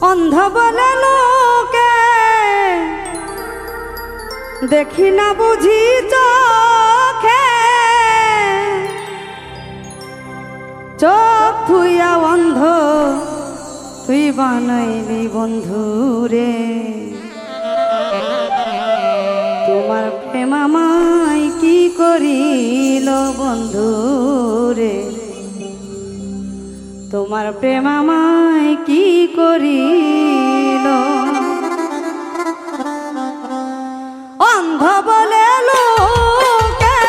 অন্ধ বলে লোকে দেখি না বুঝি চোখে, চোখ থুইয়া অন্ধ তুই বানাইলি বন্ধুরে। তোমার প্রেম আমায় কি করিল বন্ধুরে, তোমার প্রেম আমায় কি করিল। অন্ধ বলে লোকে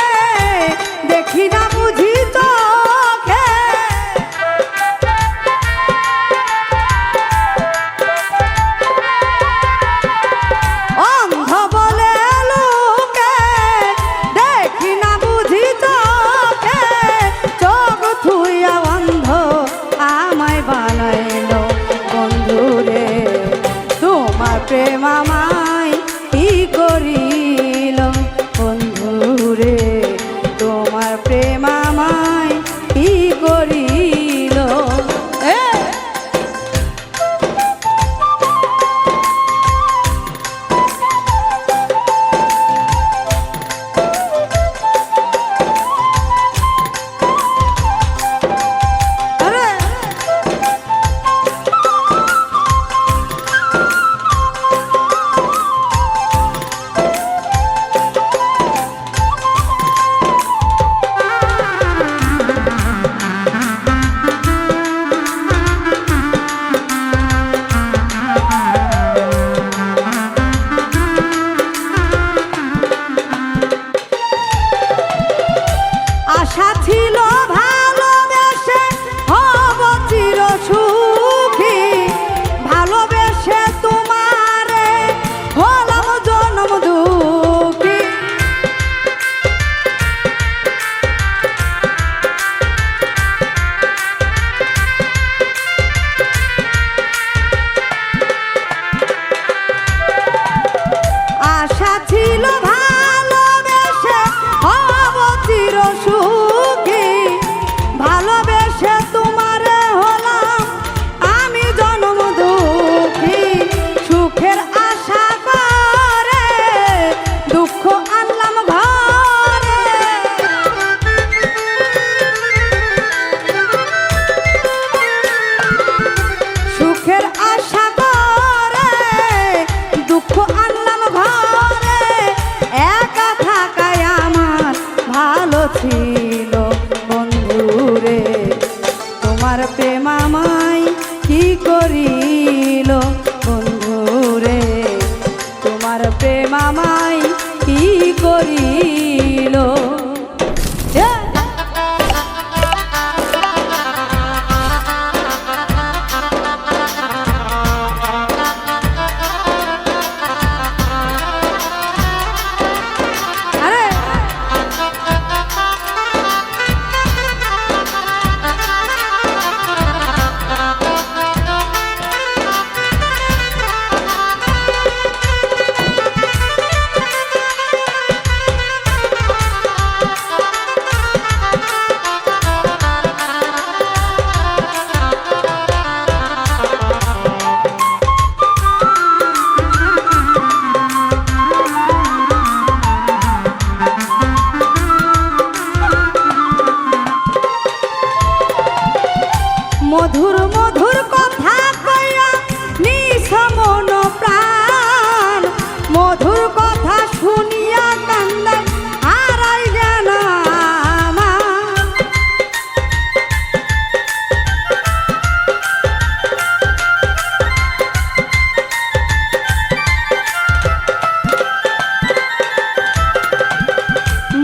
দেখি না বুঝি চোখে, অন্ধ বলে লোকে দেখি না বুঝি চোখে, চোখ থুইয়া অন্ধ আমায় বানাইল বন্ধুরে। তোমার প্রেম আমায় কি করিল বন্ধুরে, তোমার প্রেম আমায় কি করিল। আশা ছিল ভালোবেসে হব চির সুখী, ভালোবেসে তোমারে হলাম জনম দুঃখী। আশা ছিল ভালোবেসে হব চির সুখী, ভালোবেসে তোমারে হলাম আমি জনম দুঃখী। সুখের আশা করে দুঃখ আনলাম ঘরে, সুখের আশা করে দুঃখ আনলাম ঘরে। একা থাকায় আমার ভালো ছিল বন্ধুরে, তোমার প্রেম আমায় কি করিল বন্ধুরে, তোমার প্রেম আমায় কি করিল। মধুর মধুর কথা কইয়া নিছ মন প্রাণ, মধুর কথা শুনিয়া কান্দে হারাই যেন আমার।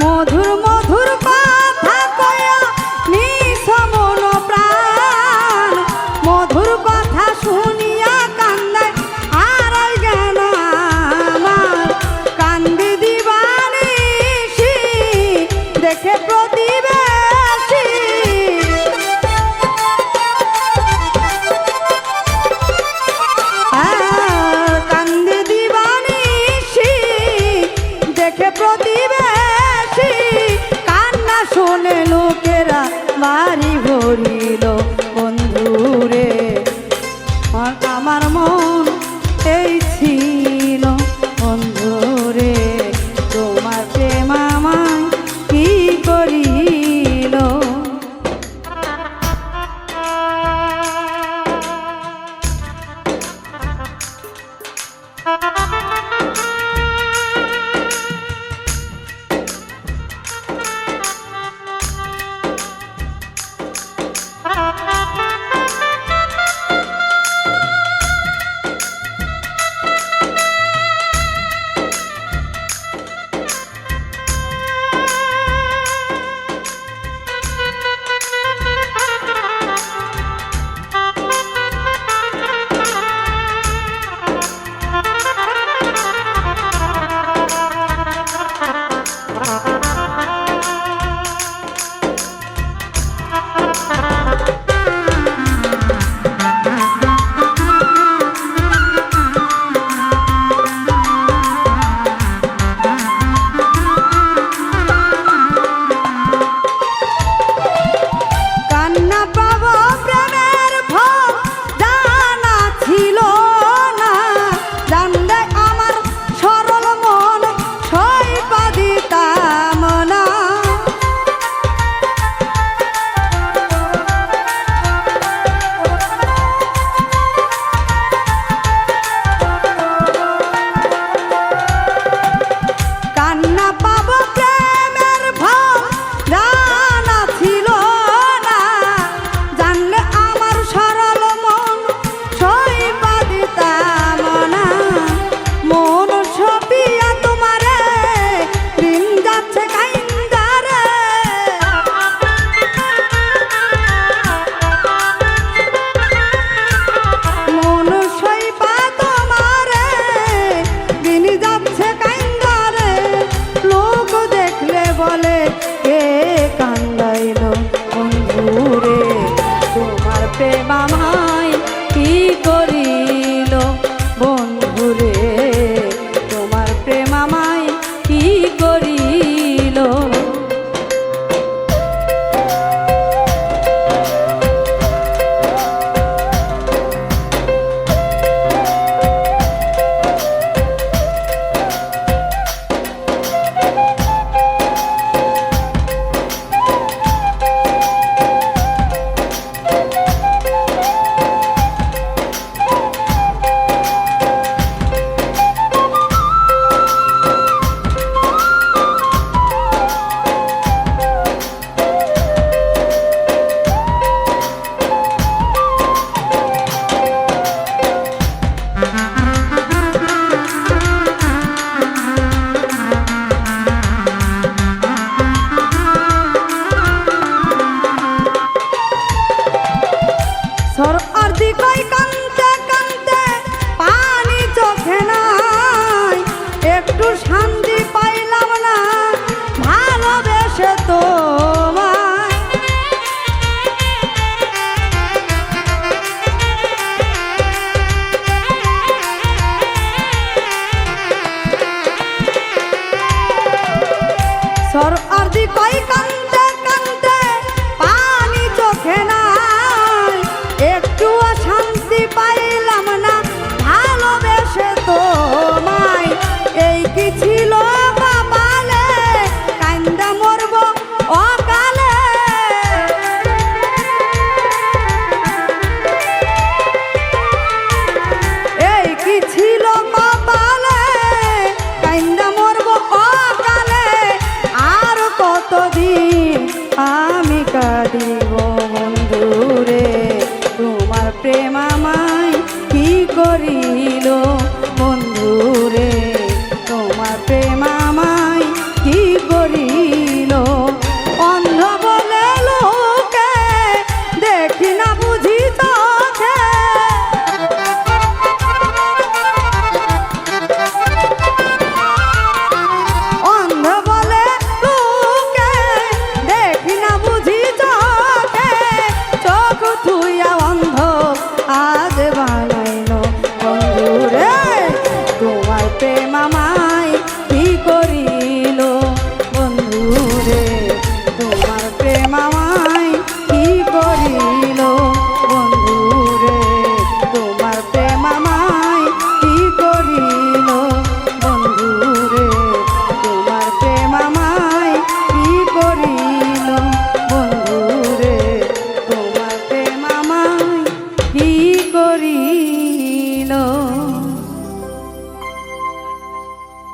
মধুর মধুর কথা কইয়া নিছ মন প্রাণ, মধুর কথা শুনিয়া কান্দে হারাই গেল আমার। কান্দি দিবানিশি দেখে প্রতিবেশী, কান্দি দিবানিশি দেখে প্রতিবেশী। কান্না শোনে লোকেরা বাড়ি ভরিল বন্ধুরে, আমার আমি কাঁদিব বন্ধু।